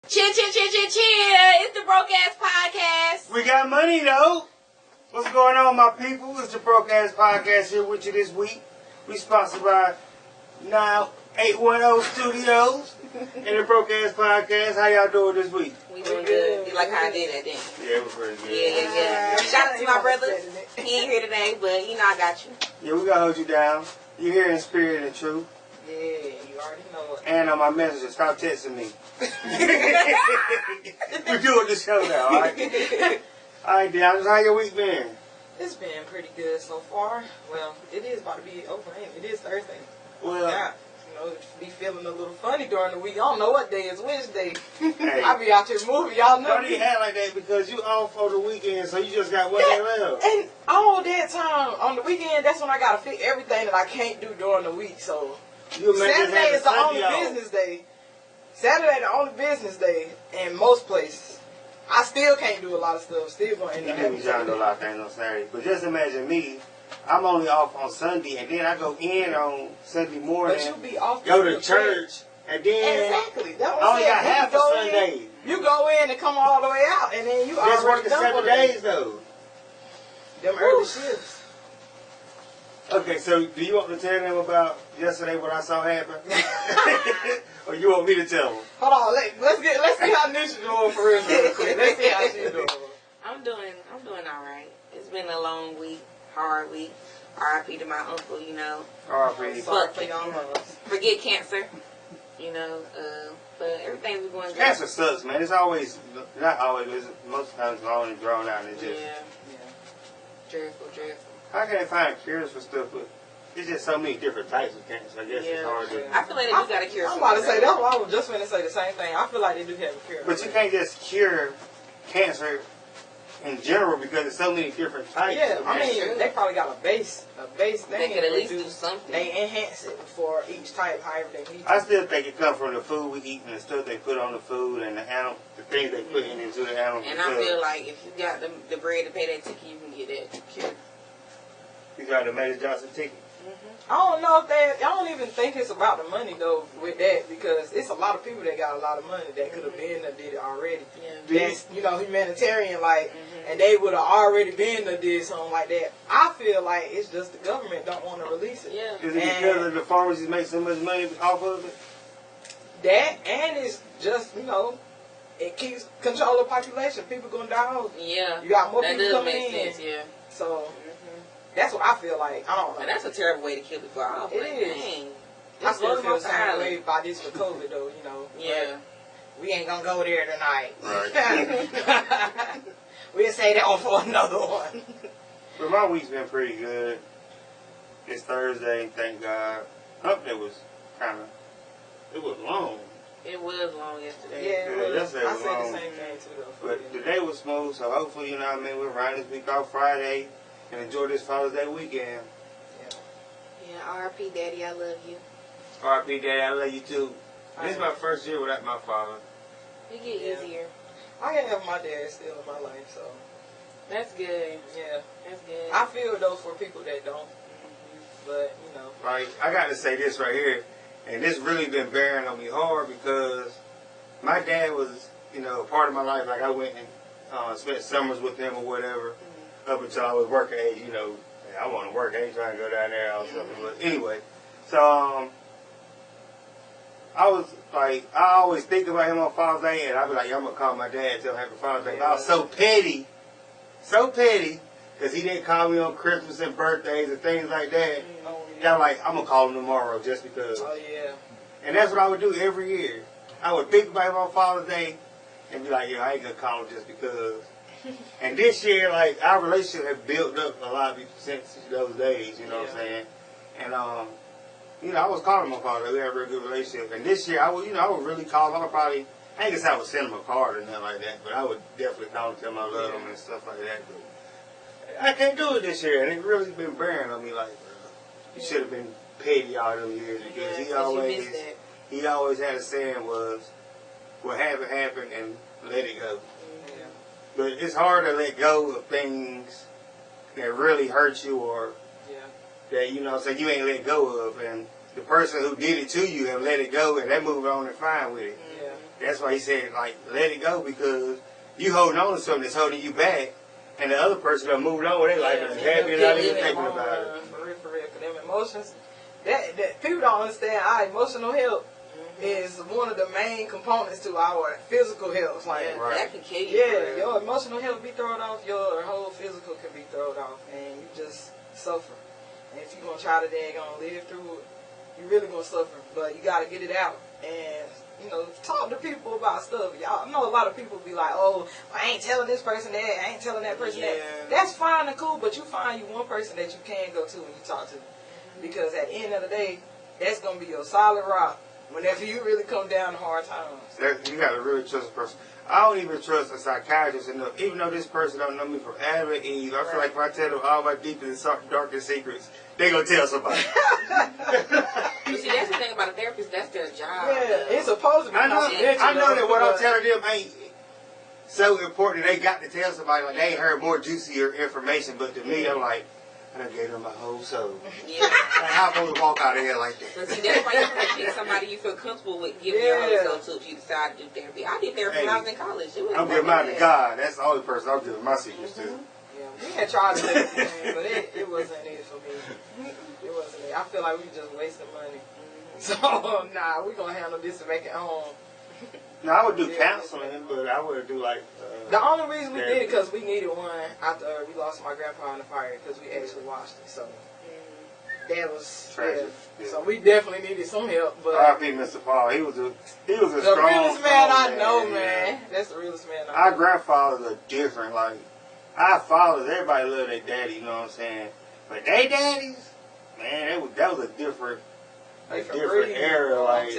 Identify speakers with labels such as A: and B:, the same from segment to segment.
A: Cheer, cheer, cheer, cheer, cheer. It's the Broke Ass Podcast.
B: We got money, though. What's going on, my people? It's the Broke Ass Podcast here with you this week. We sponsored by Now 810 Studios and the Broke Ass Podcast. How y'all doing this week?
A: We doing good. You like how I did that, didn't you?
B: Yeah, it was pretty good.
A: Yeah. Shout out to my brother. He ain't here today, but you know I got you.
B: Yeah, we gotta hold you down. You're here in spirit and truth.
C: Yeah, you already know it.
B: And on my messenger, stop texting me. We're doing the show now, alright? Alright, Deandra, how your week been?
C: It's been pretty good so far. Well, it is about to be over, ain't it? It is Thursday.
B: Well,
C: Yeah. You know, be feeling a little funny during the week. I don't know what day is Wednesday.
B: hey,
C: I be out here moving, y'all know.
B: don't even act like that because you off for the weekend, so you just got one day left.
C: And all that time on the weekend, that's when I gotta fit everything that I can't do during the week. So Saturday is the only business day. Saturday the only business day in most places. I still can't do a lot of stuff. Still gonna end
B: You
C: up
B: do
C: having
B: trying to do a lot of things on Saturday. But just imagine me, I'm only off on Sunday, and then I go in on Sunday morning,
C: But you be off
B: go to church, and then
C: Exactly. That
B: I only got half a
C: go
B: Sunday.
C: In, you go in and come all the way out, and then you
B: Just
C: already
B: working
C: done
B: 7
C: for the day.
B: days, though.
C: Them early shifts.
B: Okay, so do you want to tell them about yesterday what I saw happen? Or you want me to tell them?
C: Hold on, let's see how Nisha doing for real quick. Let's see how she's doing.
A: I'm doing all right. It's been a long week, hard week. R.I.P. to my uncle, you know.
B: R.I.P.
C: Sorry for y'all loves.
A: Forget cancer, you know. But everything's been going good.
B: Cancer sucks, man. It's always, not always, it's most times long and drawn out. And it's just,
A: Dreadful.
B: how can they find cures for stuff? But it's just so many different types of cancer. I guess it's hard to.
A: I feel like they do got a cure.
C: I'm about to say, that's what I was just going to say the same thing. I feel like they do have a cure.
B: But you can't just cure cancer in general because there's so many different types.
C: Yeah,
B: of
C: I
B: cancer.
C: mean, they probably got a base
A: They could at least do something.
C: They enhance it for each type, however they need to.
B: I still think it comes from the food we eat and the stuff they put on the food and the things they put into the animal.
A: And I feel like if you got the bread to pay that ticket, you can get that cure.
B: You got the Magic Johnson ticket.
C: I don't know if I don't even think it's about the money though with that because it's a lot of people that got a lot of money that could have been or did it already.
A: Yeah.
C: That's, humanitarian like, and they would have already been or did something like that. I feel like it's just the government don't want to release it.
A: Yeah.
B: Is it because of the pharmacies make so much money off of it?
C: That and it's just it keeps control of population. People gonna die out.
A: Yeah.
C: You got more
A: that
C: people
A: does
C: coming
A: make
C: in.
A: sense, yeah.
C: So that's what I feel like. I don't know.
A: And that's a terrible way to kill people off.
C: It
A: like,
C: is.
A: Dang.
C: I still feel the
A: Most
C: same
A: island.
C: way about this for COVID though,
A: Yeah.
C: But we ain't gonna go there tonight.
B: Right.
C: We'll say that one for another one.
B: But my week's been pretty good. It's Thursday, thank God. It was long.
A: It was long yesterday.
C: Yeah,
B: Yeah, yesterday
C: I
B: was
C: said
B: long.
C: the same thing too though.
B: But the day was smooth, so hopefully, we'll round this week off Friday and enjoy this Father's Day weekend.
A: Yeah, R.I.P. Daddy, I love you.
B: R.I.P. Daddy, I love you too. This is my first year without my father.
A: It get
C: Yeah.
A: easier.
C: I can have my dad still in my life, so
A: That's good.
C: yeah.
A: That's good.
C: I feel though for people that don't. But
B: Like, I got to say this right here, and this really been bearing on me hard because my dad was, a part of my life. Like, I went and spent summers with him or whatever up until I was working age, I want to work. I ain't trying to go down there or something. But anyway, so I was like, I always think about him on Father's Day, and I'd be like, I'm going to call my dad and tell him Happy Father's Day. But I was so petty, because he didn't call me on Christmas and birthdays and things like that. Yeah, I'm like, I'm going to call him tomorrow just because.
C: Oh yeah.
B: And that's what I would do every year. I would think about him on Father's Day and be like, I ain't going to call him just because. And this year, like, our relationship has built up a lot since those days, you know what I'm saying? And, I was calling him on Father's Day. We had a real good relationship. And this year, I would really call him. I ain't gonna say I would send him a card or nothing like that, but I would definitely call him, tell him I love him and stuff like that. But I can't do it this year, and it really been bearing on me like, you should have been petty all them years because he always had a saying was, what happened and let it go.
C: Yeah.
B: But it's hard to let go of things that really hurt you or that, you ain't let go of. And the person who did it to you have let it go and they moved on and fine with it.
C: Yeah.
B: that's why he said, like, let it go, because you holding on to something that's holding you back, and the other person done moved on with their life and is happy and not even thinking about it.
C: For real, because them emotions, that people don't understand. Our emotional health is one of the main components to our physical health. Like,
A: that can kill you.
C: Yeah, your emotional health be thrown off, your whole physical can be thrown off, and you just suffer. And if you're going to try to live through it, you're really going to suffer. But you got to get it out. And, you know, talk to people about stuff. Y'all I know a lot of people be like, oh, I ain't telling this person that, I ain't telling that person that. That's fine and cool, but you find you one person that you can go to when you talk to. Because at the end of the day, that's going to be your solid rock whenever you really come down to hard times.
B: You got to really trust a person. I don't even trust a psychiatrist enough, even though this person don't know me from Adam and Eve. I feel like if I tell them all my deepest and darkest secrets, they going to tell somebody.
A: You see, that's the thing about a therapist, that's their job.
C: Yeah, it's supposed to be confidential.
B: I know that what I'm telling them ain't so important. They got to tell somebody, like, they ain't heard more juicier information, but to me, I'm like, I done gave them my whole soul. Yeah. Like, how am I supposed to walk out of here like that?
A: But see, that's why you have to pick somebody you feel comfortable with giving your whole soul to if you decide to do therapy. I did therapy when I was in college.
B: I'm giving mine to God. That's the only person I'm giving my secrets to.
C: Yeah, we had tried to do it, but it wasn't it for me. It wasn't it. I feel like we just wasting money. So, nah, we're going to handle this and make it home.
B: No, I would do counseling, but I would do like...
C: the only reason we did it because we needed one after we lost my grandpa in the fire, because we actually watched it. So, that was tragic. Yeah. So, we definitely needed some help. But
B: R.I.P. Mr. Paul. He was a strong...
C: The realest man I know, man. That's the realest man I know.
B: Our grandfathers are different. Like, our fathers, everybody love their daddy, you know what I'm saying? But they daddies, man, that was a different era. Like,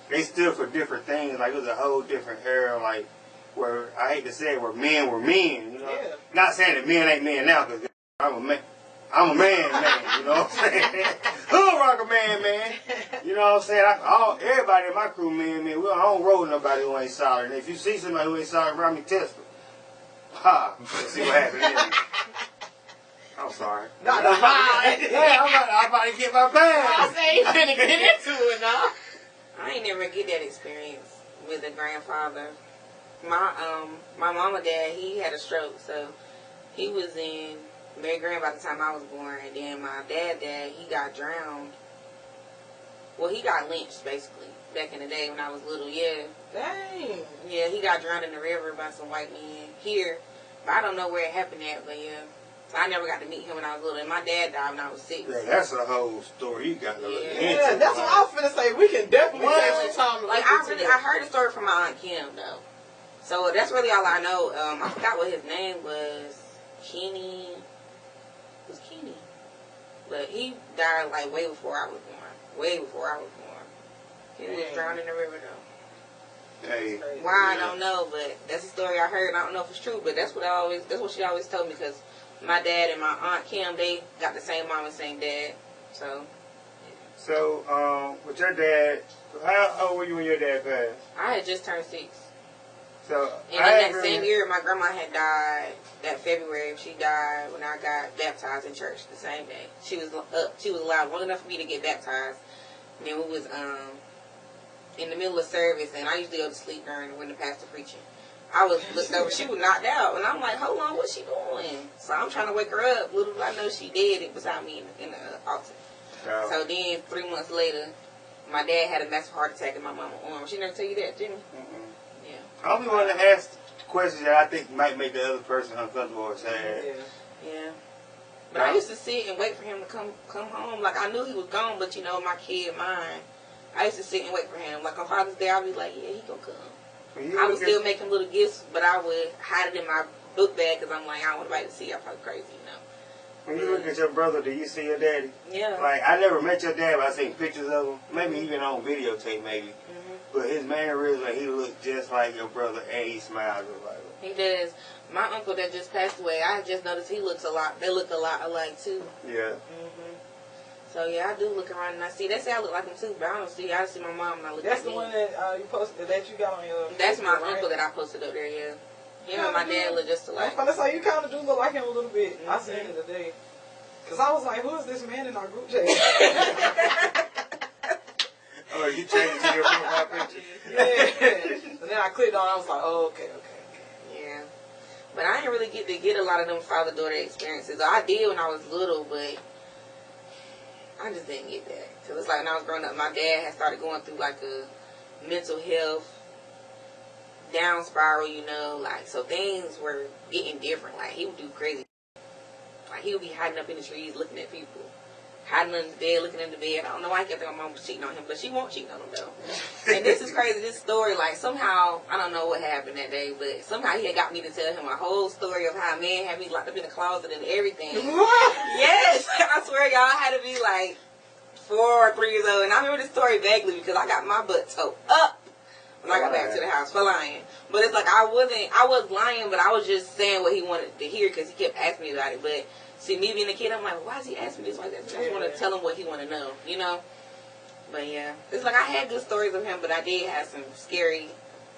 B: they stood for different things. Like, it was a whole different era. Like, where I hate to say it, where men were men. You know, not saying that men ain't men now, because I'm a man. I'm a man, you know what I'm saying? Hood rocker man. You know what I'm saying? Everybody in my crew, man. I don't roll with nobody who ain't solid. And if you see somebody who ain't solid around me, test them. Ha! Let's see what happens. I'm sorry.
C: No,
B: I'm about to get my bag.
C: I say you finna get into it now.
A: I ain't never get that experience with a grandfather. My mama dad, he had a stroke, so he was in Mary Grand by the time I was born, and then my dad, he got drowned. Well, he got lynched, basically, back in the day when I was little,
C: Dang.
A: Yeah, he got drowned in the river by some white men here, but I don't know where it happened at, but yeah. So I never got to meet him when I was little, and my dad died when I was 6.
B: Yeah, that's a whole story you got to look into.
C: Yeah, that's what I was finna say. We can definitely take some time to
A: I heard a story from my Aunt Kim, though. So that's really all I know. I forgot what his name was. Kenny. But he died like way before I was born. He was drowned in the river though.
B: Hey.
A: Why I don't know, but that's a story I heard. I don't know if it's true, but that's what she always told me, because my dad and my Aunt Kim, they got the same mom and same dad.
B: So, with your dad, how old were you when your dad passed?
A: I had just turned 6.
B: So,
A: and in that same year, my grandma had died. That February, she died when I got baptized in church the same day. She was alive long enough for me to get baptized. And then we was in the middle of service, and I usually go to sleep when the pastor preaching. I was looked over, she was knocked out, and I'm like, hold on, what's she doing? So I'm trying to wake her up. Little did I know she dead beside me in the altar. Oh. So then 3 months later, my dad had a massive heart attack in my mama's arm. She never tell you that, Jimmy? Yeah.
B: I only want to ask questions that I think might make the other person uncomfortable or sad.
A: Yeah. But I used to sit and wait for him to come home. Like, I knew he was gone, but you know, my kid, mine, I used to sit and wait for him. Like, on Father's Day, I'd be like, yeah, he gonna come. I would still make him little gifts, but I would hide it in my book bag, because I'm like, I don't want anybody to see. I'm probably crazy, you know.
B: When you look at your brother, do you see your daddy?
A: Yeah.
B: Like, I never met your dad, but I seen pictures of him. Maybe even on videotape, maybe. But his mannerism, he looked just like your brother, and he smiled just like him.
A: He does. My uncle that just passed away, I just noticed they look a lot alike, too.
B: Yeah.
A: So, yeah, I do look around and I see. They say I look like him, too, but I see my mom and I look
C: That's
A: at me.
C: the one that you posted, that you got on your...
A: That's my uncle that I posted up there, yeah. Him and my dad look just alike.
C: That's how you kind of do look like him a little bit. I seen it today. Because I was like, who is this man in our group chat?
B: Oh, you changed to your profile picture?
C: Yeah. And then I clicked on, I was like, oh, okay.
A: Yeah. But I didn't really get a lot of them father-daughter experiences. I did when I was little, but I just didn't get that. Because it's like when I was growing up, my dad had started going through like a mental health down spiral, you know. Like, so things were getting different. Like, he would do crazy. Like, he would be hiding up in the trees looking at people. Hiding under the bed, looking in the bed. I don't know why I kept thinking my mom was cheating on him, but she won't cheat on him, though. And this is crazy, this story, like, somehow, I don't know what happened that day, but somehow he had got me to tell him a whole story of how a man had me locked up in the closet and everything.
C: What?
A: Yes! I swear, y'all, I had to be, like, 4 or 3 years old, and I remember this story vaguely because I got my butt towed up when I got back to the house for lying. But it's like, I was lying, but I was just saying what he wanted to hear because he kept asking me about it, but see, me being a kid, I'm like, why is he asking me this like that? I just want to tell him what he want to know, you know? But yeah, it's like I had good stories of him, but I did have some scary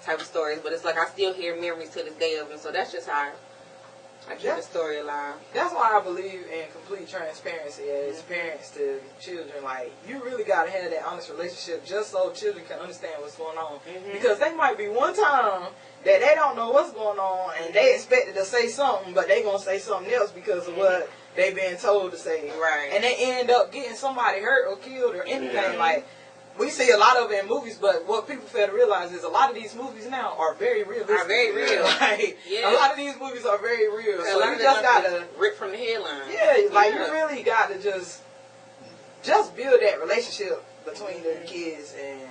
A: type of stories. But it's like I still hear memories to this day of him, so that's just how I keep the story alive.
C: That's why I believe in complete transparency as parents to children. Like, you really got to have that honest relationship just so children can understand what's going on. Because they might be one time that they don't know what's going on and they expected to say something, but they going to say something else because of what they been told to say.
A: Right.
C: And they end up getting somebody hurt or killed or anything. Like, we see a lot of it in movies, but what people fail to realize is a lot of these movies now are very realistic.
A: Are very real.
C: Like, a lot of these movies are very real. So you just gotta
A: rip from the headline.
C: Yeah, like you really gotta just build that relationship between the kids and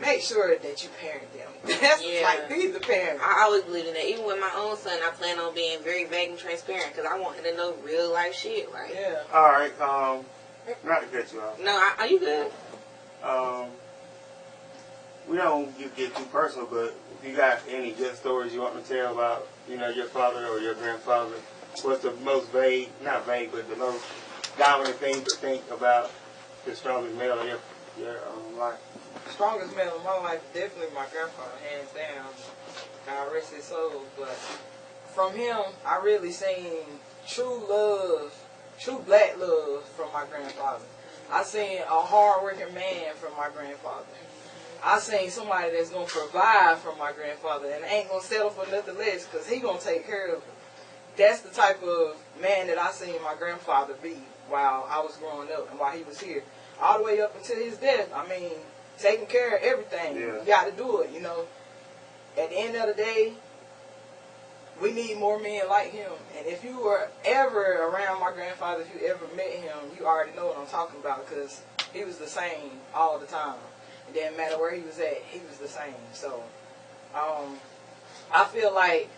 C: make sure that you parent them. That's like, be the parent.
A: I always believe in that. Even with my own son, I plan on being very vague and transparent because I want him to know real life shit. Like,
B: all right, not to cut you off.
A: No, are you good?
B: We don't get too personal, but if you got any good stories you want to tell about, you know, your father or your grandfather, what's the most vague, not vague, but the most dominant thing to think about the strongest male in your life?
C: The strongest male in my life is definitely my grandfather, hands down. God rest his soul. But from him, I really seen true love, true black love from my grandfather. I seen a hard-working man from my grandfather. I seen somebody that's going to provide from my grandfather and ain't going to settle for nothing less because he going to take care of it. That's the type of man that I seen my grandfather be while I was growing up and while he was here. All the way up until his death. I mean, taking care of everything. You got to do it, you know. At the end of the day, we need more men like him. And if you were ever around my grandfather, if you ever met him, you already know what I'm talking about because he was the same all the time. It didn't matter where he was at, he was the same. So, I feel like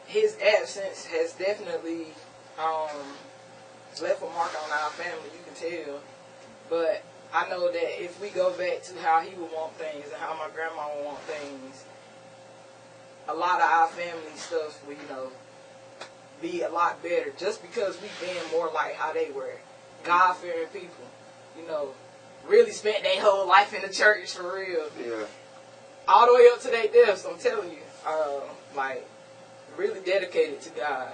C: his absence has definitely left a mark on our family, you can tell. But I know that if we go back to how he would want things and how my grandma would want things, a lot of our family stuff will, you know, be a lot better just because we've been more like how they were. God-fearing people, you know, really spent their whole life in the church for real.
B: Yeah.
C: All the way up to their deaths, I'm telling you. Like, really dedicated to God.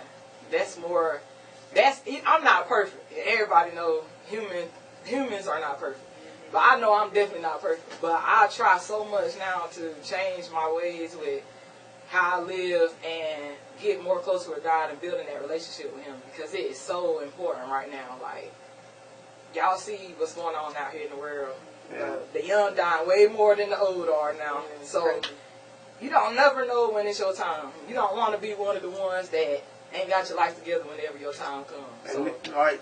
C: I'm not perfect. Everybody knows humans are not perfect. But I know I'm definitely not perfect. But I try so much now to change my ways with how I live and get more closer with God and building that relationship with him because it is so important right now. Like, y'all see what's going on out here in the world. The young dying way more than the old are now. So you don't never know when it's your time. You don't want to be one of the ones that ain't got your life together whenever your time comes. So,
B: and like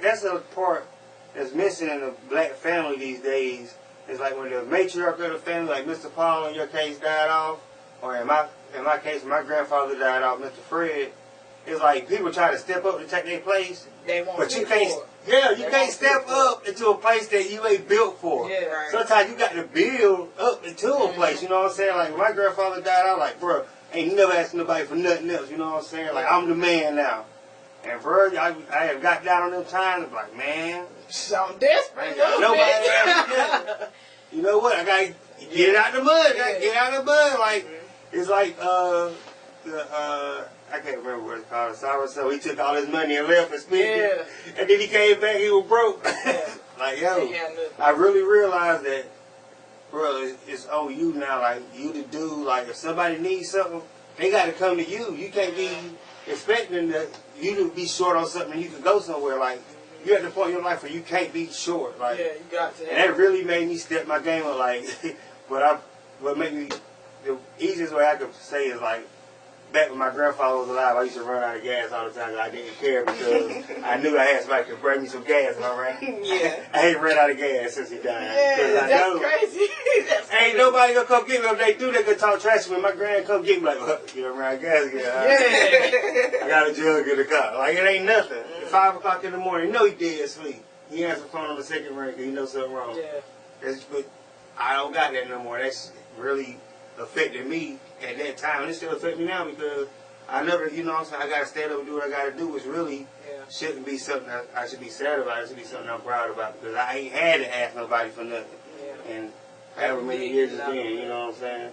B: that's a part that's missing in the black family these days. It's like when the matriarch of the family, like Mr. Paul in your case, died off, or in my case, my grandfather died off, Mr. Fred. It's like people try to step up to take their place, but you can't. You can't step up into a place that you ain't built for.
C: Yeah, right.
B: Sometimes you got to build up into a place. You know what I'm saying? Like when my grandfather died, I was like, bro, ain't never asked nobody for nothing else. You know what I'm saying? Like I'm the man now. And bro, I have got down on them times. I'm like, man,
C: I'm desperate.
B: Nobody else. You know what? I gotta get it out the mud. I gotta get out of the mud. Like it's like I can't remember what it's called. So he took all his money and left and spent it. And then he came back, he was broke. Like, yo, I really realized that bro, it's on you now. Like, you to do, like, if somebody needs something, they got to come to you. You can't be expecting that you to be short on something and you can go somewhere. Like, you're at the point in your life where you can't be short. Like,
C: yeah, you got to.
B: And that really made me step my game up. Like, what made me, the easiest way I could say is, like, back when my grandfather was alive, I used to run out of gas all the time. I didn't care because I knew I had somebody could bring me some gas, all right?
A: Yeah.
B: I ain't run out of gas since he died.
C: Yeah, that's crazy.
B: Ain't nobody gonna come get me. If they do, they could talk trash to me. My grand come get me like, well, you don't run out of gas again.
C: Yeah.
B: I got a jug in the car. Like, it ain't nothing. At 5 o'clock in the morning, you know he dead asleep. He answers the phone on the second ring because he knows something wrong.
C: Yeah.
B: But I don't got that no more. That's really affected me at that time. And it still affects me now because I know that, you know what I'm saying, I got to stand up and do what I got to do, which really shouldn't be something that I should be sad about. It should be something I'm proud about because I ain't had to ask nobody for nothing.
C: Yeah.
B: And however many years it's been, you know what I'm saying?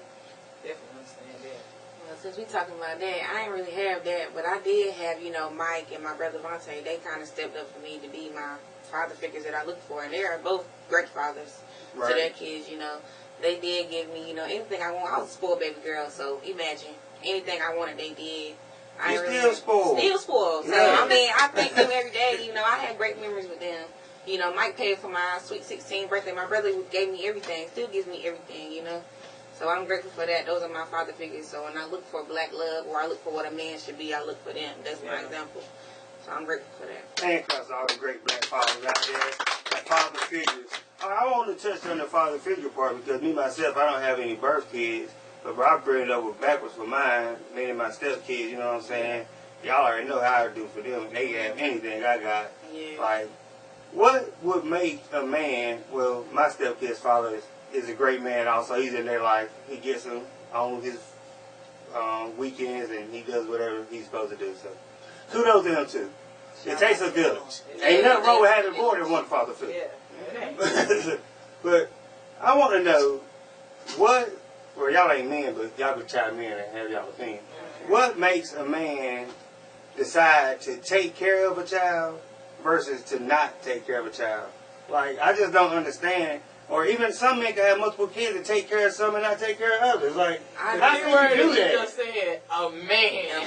C: Definitely understand that.
A: Well, since we talking about that, I ain't really have that, but I did have, you know, Mike and my brother Vontae. They kind of stepped up for me to be my father figures that I look for, and they are both great fathers to their kids, you know. They did give me, you know, anything I want. I was a spoiled baby girl, so imagine anything I wanted, they did. I
B: You're still spoiled.
A: Still spoiled. So, I mean, I thank them every day. You know, I had great memories with them. You know, Mike paid for my sweet 16th birthday. My brother gave me everything, still gives me everything, you know. So I'm grateful for that. Those are my father figures. So when I look for black love or I look for what a man should be, I look for them. That's my example. So I'm grateful for that.
B: And across all the great black fathers out there, like father figures. I want to touch on the father figure part because me, myself, I don't have any birth kids. But bro, I bring it over backwards for mine, meaning my stepkids, you know what I'm saying? Y'all already know how I do for them. They have anything I got.
A: Yeah.
B: Like, what would make a man, well, my stepkid's father is a great man also. He's in their life. He gets them on his weekends and he does whatever he's supposed to do. So, kudos to him too. It takes a village. Ain't nothing wrong with having more than one father figure.
C: Yeah.
B: But I want to know what, well, y'all ain't men, but y'all can chime in and have y'all opinion. What makes a man decide to take care of a child versus to not take care of a child? Like, I just don't understand. Or even some men can have multiple kids and take care of some and not take care of others. Like, how can you do that?
C: You just said a man.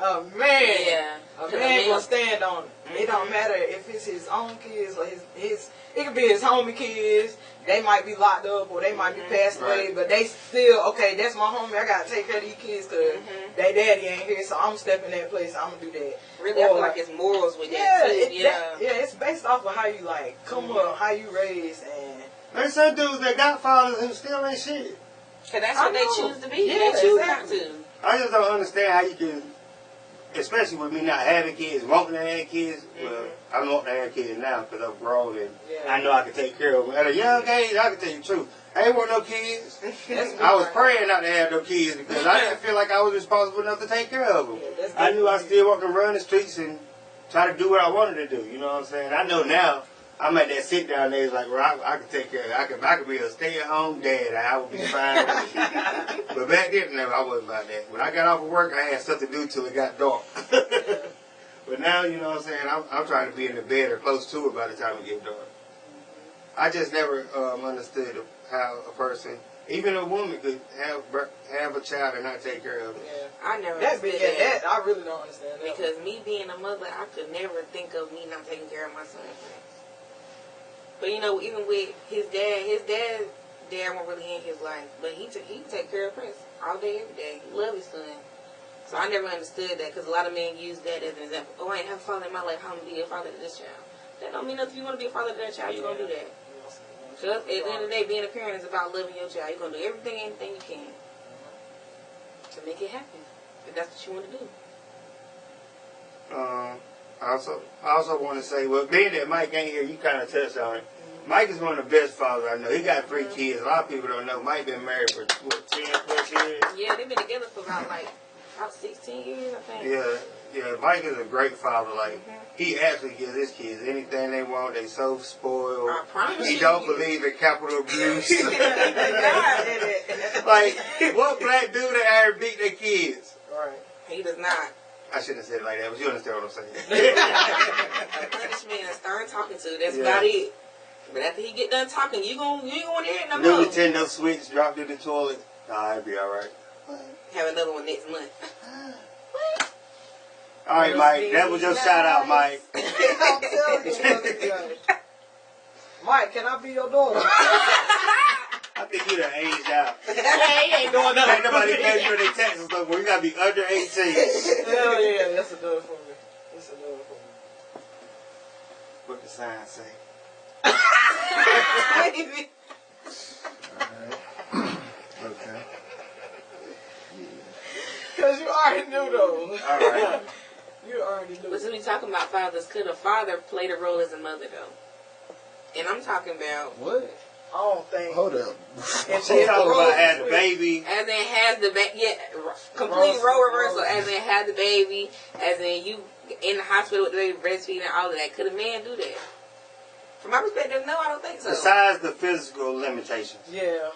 A: A man. Yeah.
C: A man gonna stand on it. It don't matter if it's his own kids or his it could be his homie kids. They might be locked up or they might be passed away, but they still, okay, that's my homie. I gotta take care of these kids because their daddy ain't here, so I'm gonna step in that place. I'm gonna do that.
A: Really, I feel like it's morals with that too.
C: It's based off of how you like come up, how you raised, and
B: there's some dudes that got fathers who still ain't shit.
A: Cause that's what they choose to be.
C: Yeah,
A: they choose not to.
B: I just don't understand how you can, especially with me not having kids, wanting to have kids. Well, I don't want to have kids now because I'm grown and I know I can take care of them. At a young age, I can tell you the truth. I ain't want no kids. I was praying not to have no kids because I didn't feel like I was responsible enough to take care of them. I knew I still wanted to run the streets and try to do what I wanted to do. You know what I'm saying? I know now. I'm at that sit down there, like, well, I can take care of it. I could be a stay-at-home dad. I would be fine. But back then, I wasn't about that. When I got off of work, I had stuff to do till it got dark. But now, you know what I'm saying, I'm trying to be in the bed or close to it by the time it gets dark. I just never understood how a person, even a woman, could have a child and not take care of it.
A: Yeah. I never understood
C: that. I really don't understand that.
A: Because me being a mother, I could never think of me not taking care of my son. But you know, even with his dad wasn't really in his life, but he take care of Prince all day, every day. He love his son. So I never understood that because a lot of men use that as an example. Oh, I ain't have a father in my life. How am I going to be a father to this child? That don't mean nothing. If you want to be a father to that child, you're going to do that. So at the end of the day, being a parent is about loving your child. You're going to do anything you can to make it happen. If that's what you want to do.
B: I also want to say, well, being that Mike ain't here, you kind of touched on it. Mike is one of the best fathers I know. He got 3 kids. A lot of people don't know. Mike been married for, 10 plus years?
A: Yeah, they've been together for about 16 years, I think.
B: Yeah, Mike is a great father. Like, he actually gives his kids anything they want. They so spoiled.
A: I promise
B: he don't believe in capital abuse. Like, what black dude that ever beat their kids?
C: Right.
A: He does not.
B: I shouldn't have said it like that, but you understand what I'm saying.
A: A punishment and stern talking to. That's about it. But after he get done talking, you ain't gonna hear it no
B: New
A: more.
B: Nintendo Switch dropped in the toilet. Nah, it'll be alright.
A: Have another one next month. What?
B: Alright, Mike. That was your shout out, Mike.
C: I'm telling you, Mike, can I be your daughter?
B: I think you done aged out.
C: He ain't doing nothing.
B: Ain't nobody paying you their taxes no more. You gotta be under 18.
C: Hell yeah, that's a done for me. That's a done for me.
B: What the sign say? Okay.
C: Because you already knew though.
B: Alright.
C: You already knew.
A: But since we talking about fathers, could a father play the role as a mother though? And I'm talking about
D: What?
C: I don't think.
D: Hold up.
C: If
B: She talking about having the baby.
A: as in has the complete role reversal. As in have the baby. As in you in the hospital with the baby breastfeeding and all of that. Could a man do that? From my perspective, no, I don't think so.
B: Besides the physical limitations.
C: Yeah.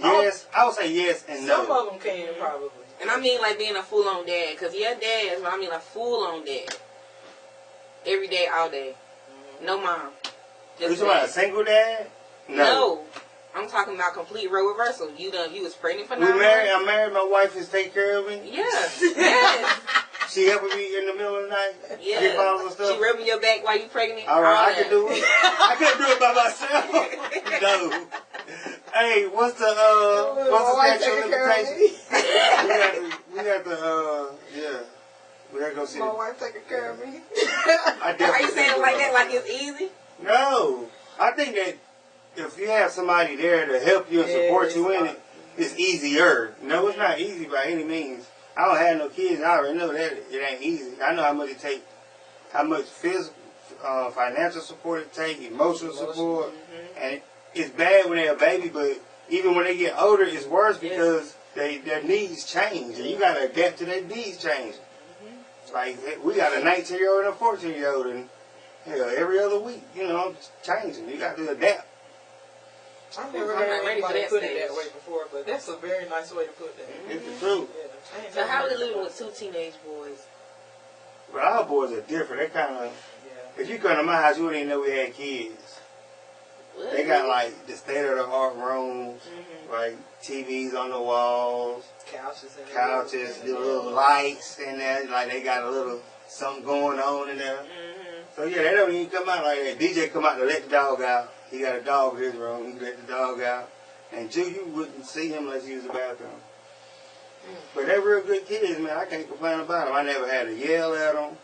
B: Yes, I would say yes and no.
C: Some of them can probably.
A: And I mean like being a full-on dad. Because yeah, dad is what I mean, a full-on dad. Every day, all day. No mom.
B: You
A: Just
B: talking about a
A: dad.
B: single dad?
A: No. I'm talking about complete role reversal. You was pregnant for 9
B: We married.
A: months.
B: I'm married. My wife is taking care of me.
A: Yes. Yes.
B: She helping me in the middle of the night.
A: Yeah.
B: Get bottles and stuff.
A: She rubbing your back while you pregnant.
B: All right, I
A: that.
B: can do it. I couldn't do it by myself. No. Hey, what's the statute of limitations? We got to yeah. We got to go see.
C: My wife taking care of me.
A: Are you saying it like that, like it's easy?
B: No. I think that if you have somebody there to help you and support you in it, it's easier. No, it's not easy by any means. I don't have no kids. I already know that it ain't easy. I know how much it takes, how much physical, financial support it takes, emotional support, and it's bad when they're a baby. But even when they get older, it's worse because their needs change, and you gotta adapt to their needs changing. Like we got a 19-year-old and a 14-year-old, and hell, every other week, it's changing. You got to adapt.
C: I've never
A: I'm
C: heard
A: not ready for
C: anybody
A: that
C: put
A: stage.
C: it that way before, but that's a very nice way to put that.
B: It's the truth.
C: Yeah.
A: So how are they living with 2 teenage boys?
B: But our boys are different. They kind of, if you come to my house, you wouldn't even know we had kids.
A: What?
B: They got like the state-of-the-art rooms, like TVs on the walls, couches, the little lights in there. Like they got a little something going on in there. So yeah, they don't even come out like that. DJ come out to let the dog out. He got a dog in his room. He let the dog out. And two, you wouldn't see him unless he was in the bathroom. But they're real good kids, man. I can't complain about them. I never had to yell at them.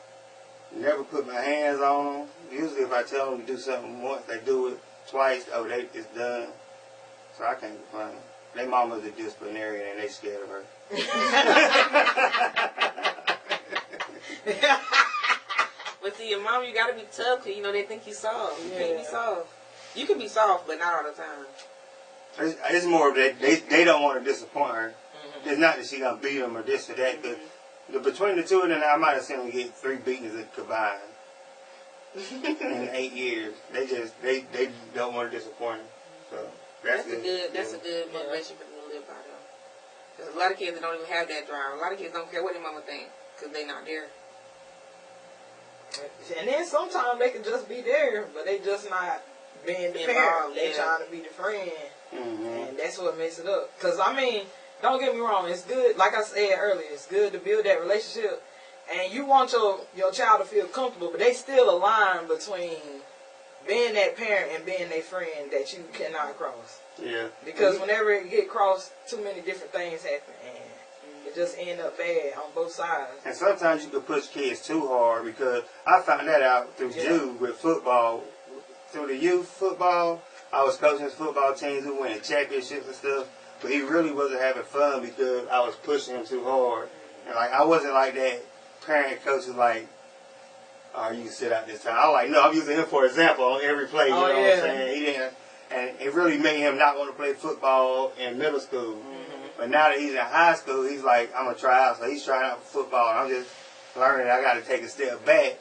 B: Never put my hands on them. Usually if I tell them to do something once, they do it twice. Oh, it's done. So I can't complain. Their mama's a disciplinarian and they scared of her.
A: But see, your mom, you gotta be tough because they think you soft. You can't be soft. You can be soft, but not all the time.
B: It's more of that they don't want to disappoint her. It's not that she gonna beat them or this or that. Between the two of them, I might have seen them get 3 beatings combined in 8 years. They don't want to disappoint her. So that's
A: a good motivation for them to live by though. Because a lot of kids that don't even have that drive. A lot of kids don't care what their mama think because they not there.
C: And then sometimes they can just be there, but they just not being the parent. They trying to be the friend. And that's what makes it up. Because, don't get me wrong, it's good, like I said earlier, it's good to build that relationship. And you want your child to feel comfortable, but they still a line between being that parent and being their friend that you cannot cross.
B: Yeah.
C: Because whenever it get crossed, too many different things happen. And it just end up bad on both sides.
B: And sometimes you can push kids too hard because I found that out through Jude with football. Through the youth football, I was coaching his football teams who win championships and stuff. But he really wasn't having fun because I was pushing him too hard. And I wasn't like that parent coach was like, oh, you can sit out this time. I was like, no, I'm using him for example on every play. You know what I'm saying? He didn't, and it really made him not want to play football in middle school. But now that he's in high school, he's like, I'm going to try out. So he's trying out for football. And I'm just learning I got to take a step back,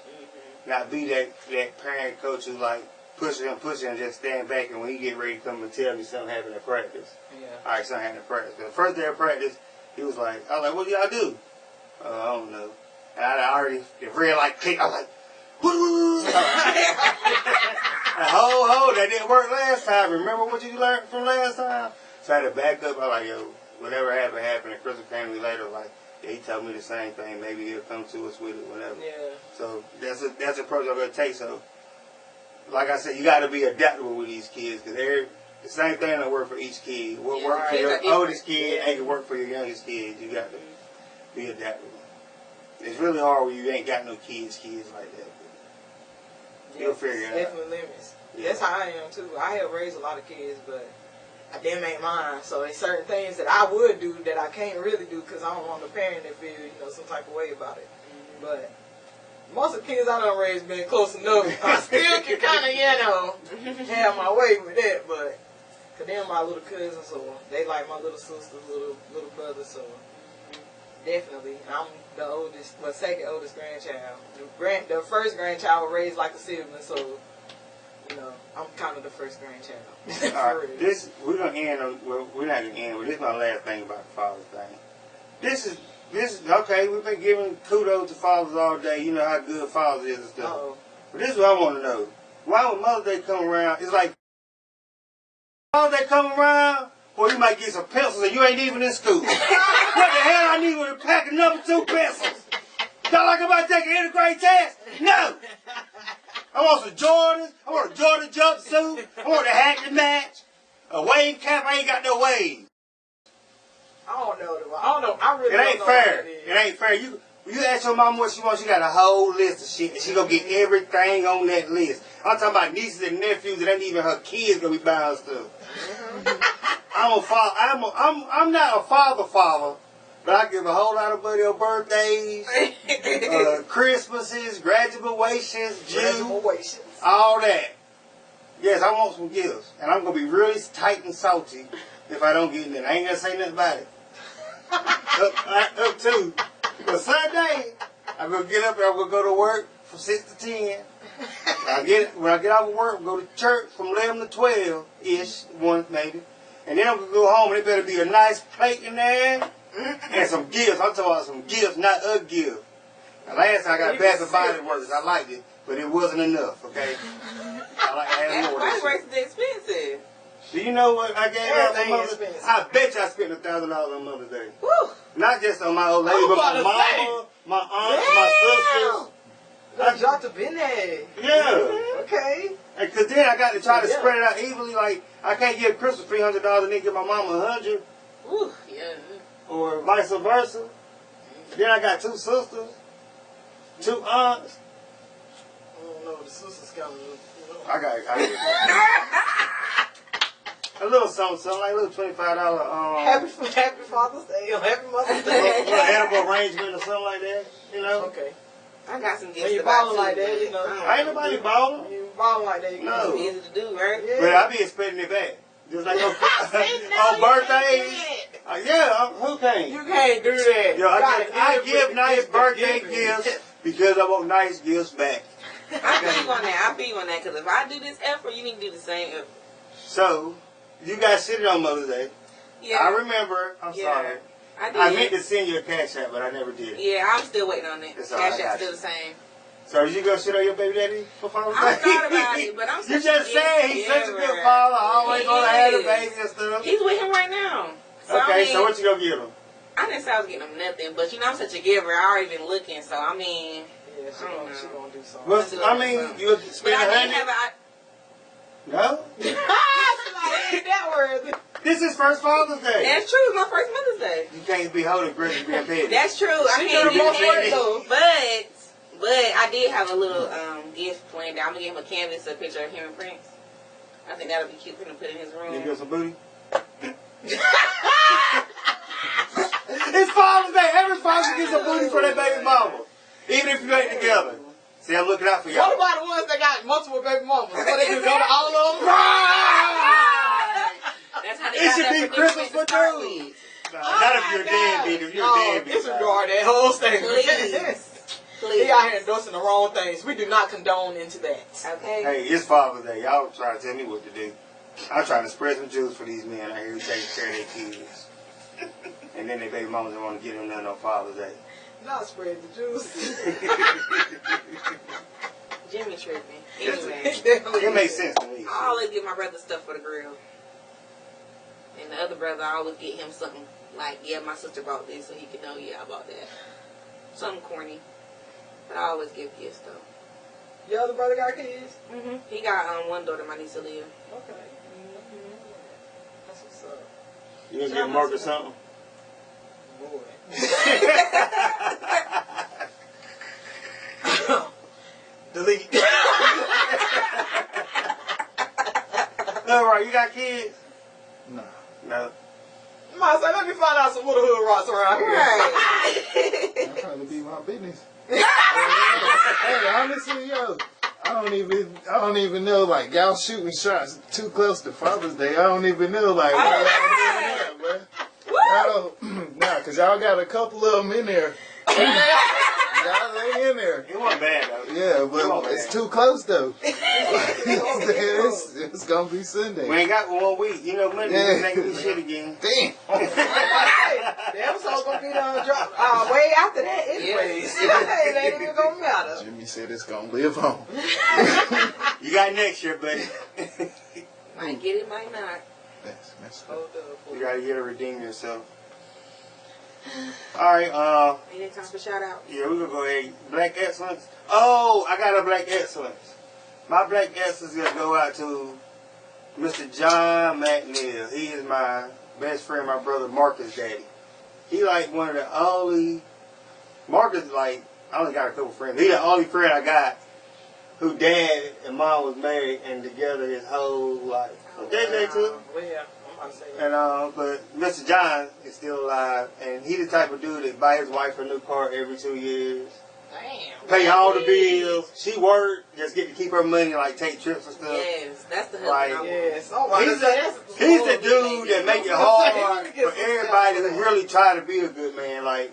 B: not be that parent coach who's like, pushing him, and just stand back, and when he get ready to come and tell me something happened at practice. All right, something happened at practice. The first day of practice, he was like, I was like, what do y'all do? I don't know. And I already, the red light clicked, I was like, what? that didn't work last time. Remember what you learned from last time? So I had to back up. I was like, yo, whatever happened. And Crystal came to me later, like, yeah, he told me the same thing. Maybe he'll come to us with it, whatever.
C: Yeah. So
B: that's the approach I'm going to take. So, like I said, you got to be adaptable with these kids because they're the same thing that work for each kid. What works for your oldest kid ain't going to work for your youngest kid. You got to be adaptable. It's really hard when you ain't got no kids like that. You'll figure it out.
C: Definitely limits. Yeah. That's how I am too. I have raised a lot of kids, but them ain't mine. So there's certain things that I would do that I can't really do because I don't want the parent to feel, some type of way about it. Mm-hmm. But most of the kids I done raised been close enough. I still can kind of, have my way with that. But cause they're my little cousins, so they like my little sisters, little brothers. So definitely, I'm the oldest, second oldest grandchild. The first grandchild was raised like a sibling, so. I'm kind of the first grandchild.
B: All right, we're gonna end on. Well, we're not gonna end. But this is my last thing about the father thing. This is okay. We've been giving kudos to fathers all day. You know how good fathers is and stuff.
C: Uh-oh.
B: But this is what I want to know. Why when Mother's Day come around, it's like Mother's Day come around, or you might get some pencils and you ain't even in school. What the hell I need with a pack of number 2 pencils? Y'all like I'm about to take an integrated test? No. I want some Jordans. I want a Jordan jumpsuit. I want a hat to match. A wave cap. I ain't got no wave.
C: I don't know. I really
B: don't know. It ain't fair.
C: It
B: ain't fair. You ask your mom what she wants, she got a whole list of shit. She gonna get everything on that list. I'm talking about nieces and nephews that ain't even her kids gonna be buying stuff. I'm not a father. But I give a whole lot of money on birthdays, Christmases, graduations, June, all that. Yes, I want some gifts. And I'm going to be really tight and salty if I don't get in. I ain't going to say nothing about it. up to. But Sunday, I'm going to get up and I'm going to go to work from 6 to 10. When I get off of work, I'm going to go to church from 11 to 12-ish, 1 maybe. And then I'm going to go home and it better be a nice plate in there. And some gifts. I'm talking about some gifts, not a gift. Now, last time I got Bath and Body Works. I liked it, but it wasn't enough, okay? I like to add more.
A: Body Works is expensive.
B: Do you know what I gave out on Mother's Day? I bet you I spent $1,000 on Mother's Day.
A: Woo.
B: Not just on my old lady, but my mama, my aunts, my sisters.
C: I dropped a bin there.
B: Yeah.
C: Okay.
B: Because then I got to try to spread it out evenly. Like, I can't give Crystal $300 and then give my mama $100.
A: Ooh, yeah.
B: Or vice versa. Then I got 2 sisters, 2 aunts.
C: I don't know, the sisters got
B: I got a little something, like a little $25.
C: Happy Father's Day or Happy Mother's Day.
B: A little edible arrangement or something like that,
C: Okay.
A: I got some gifts.
C: When you balling like that,
B: ain't nobody balling.
C: You balling like that,
B: no.
A: It's easy to do, right?
B: Yeah. But I be expecting it back. Just like on birthdays. Who can't?
C: You can't do that.
B: Yo, I give nice birthday gifts because I want nice gifts back.
A: I feel you on that because if I do this effort, you need to do the same effort.
B: So, you guys sitting on Mother's Day.
A: Yeah.
B: I remember. I'm sorry.
A: I did.
B: I meant to send you a cash app, but I never did.
A: Yeah, I'm still waiting on it. Cash app's still the same.
B: So you gonna shit on your baby daddy for Father's Day?
A: I thought about it, but I'm such
B: You just said he's such a good father, always gonna have a baby and stuff.
A: He's with him right now. So,
B: okay, so what you gonna give him?
A: I didn't say I was getting him nothing, but I'm such a giver. I already been looking, so I mean,
C: yeah, she gonna do something.
B: Well, you spend $100? No.
C: That word.
B: This is first Father's Day.
A: That's true. It's my first Mother's Day.
B: You can't be holding grandparents.
A: That's true. I can't do that. But I did have a little gift planned out. I'm gonna give him a canvas, a picture of him and Prince. I think that'll be cute for him to put in his room.
B: You got some booty? It's Father's Day. Every father gets a booty for their baby mama, even if you ain't together. See, I'm looking out for y'all.
C: What about the ones that got multiple baby mamas? So they can go to all of them?
A: That's how they
B: it should be Christmas for dudes. Not if you're a deadbeat. If you're a deadbeat.
C: Disregard that whole statement.
A: Please.
C: He out here endorsing the wrong things. We do not condone into that.
A: Okay.
B: Hey, it's Father's Day. Y'all trying to tell me what to do. I'm trying to spread some juice for these men out here who take care of their kids. And then their baby mamas don't want to get them nothing on Father's Day.
C: Not spread the juice.
A: Jimmy tripping. Anyway.
B: It makes sense to me.
A: I always get my brother stuff for the grill. And the other brother, I always get him something like, yeah, my sister bought this, so he can know, yeah, I bought that. Something corny. But I always give gifts, though.
C: Your other brother got kids?
A: Mm-hmm. He got one daughter, my niece Aaliyah.
C: Okay. Mm-hmm. That's what's up.
B: You gonna get Mark or something?
C: Boy. Delete.
B: All right, you got kids?
D: Nah.
B: No.
C: Might say, let me find out some little hood rocks around here.
A: Right.
D: That probably be my business. Hey, honestly, yo, I don't even know, like, y'all shooting shots too close to Father's Day. I don't even know, like, what y'all doing there, man. I don't, nah, because y'all got a couple of them in there. Y'all ain't in there.
B: It wasn't bad, though.
D: Yeah, but it's too close, though. it's going to be Sunday.
B: We ain't got 1 week. You know, Monday,
D: Yeah.
B: we ain't gonna do shit again.
D: Damn.
C: The episode's gonna be done drop way after that anyways. It ain't even gonna matter.
D: Jimmy said it's going to live on.
B: You got next year, buddy.
A: Might get it, might not.
D: That's messed up.
C: Hold up.
B: You gotta get to redeem yourself. Alright,
A: Any time for shout out?
B: yeah, we're gonna go ahead. Black Excellence. Oh, I got a Black Excellence. My Black Excellence is gonna go out to Mr. John McNeil. He is my best friend, my brother Marcus' daddy. He like one of the only, Marcus like, I only got a couple friends. He the only friend I got who dad and mom was married and together his whole life. So JJ too.
C: Well, yeah, I'm about to say that.
B: And but Mr. John is still alive, and he the type of dude that buy his wife a new car every 2 years,
C: Damn.
B: pay all the bills. She work, just get to keep her money, like take trips and stuff.
A: Yes, that's the husband
B: Like,
A: I want.
C: Yes. Oh,
B: He's the dude that make it hard for everybody who really try to be a good man. Like,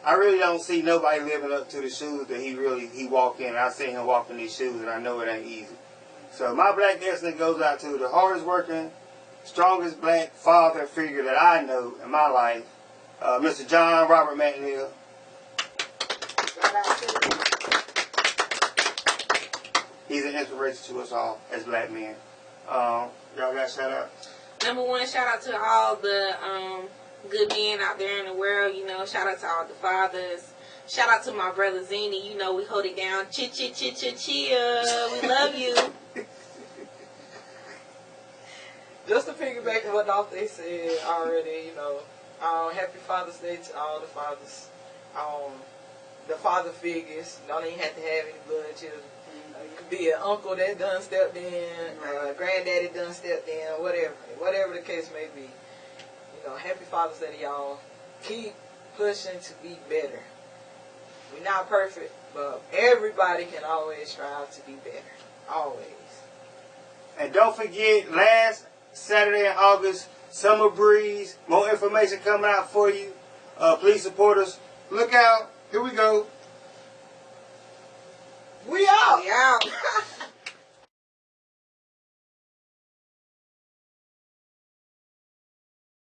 B: I really don't see nobody living up to the shoes that he walk in. I seen him walk in these shoes, and I know it ain't easy. So my Black Excellence goes out to the hardest working, strongest black father figure that I know in my life, Mr. John Robert McNeil. He's an inspiration to us all as black men. Y'all got shout out?
A: Number one, shout out to all the good men out there in the world. You know, shout out to all the fathers. Shout out to my brother Zini. You know, we hold it down. Chia. We love you.
C: Just to piggyback on what off they said already, you know, happy Father's Day to all the fathers. The father figures, don't even have to have any blood children. It could be an uncle that done stepped in, granddaddy done stepped in, whatever the case may be. You know, happy Father's Day to y'all. Keep pushing to be better. We're not perfect, but everybody can always strive to be better. Always.
B: And don't forget, last Saturday in August, Summer Breeze. More information coming out for you. Please support us. Look out. Here we go.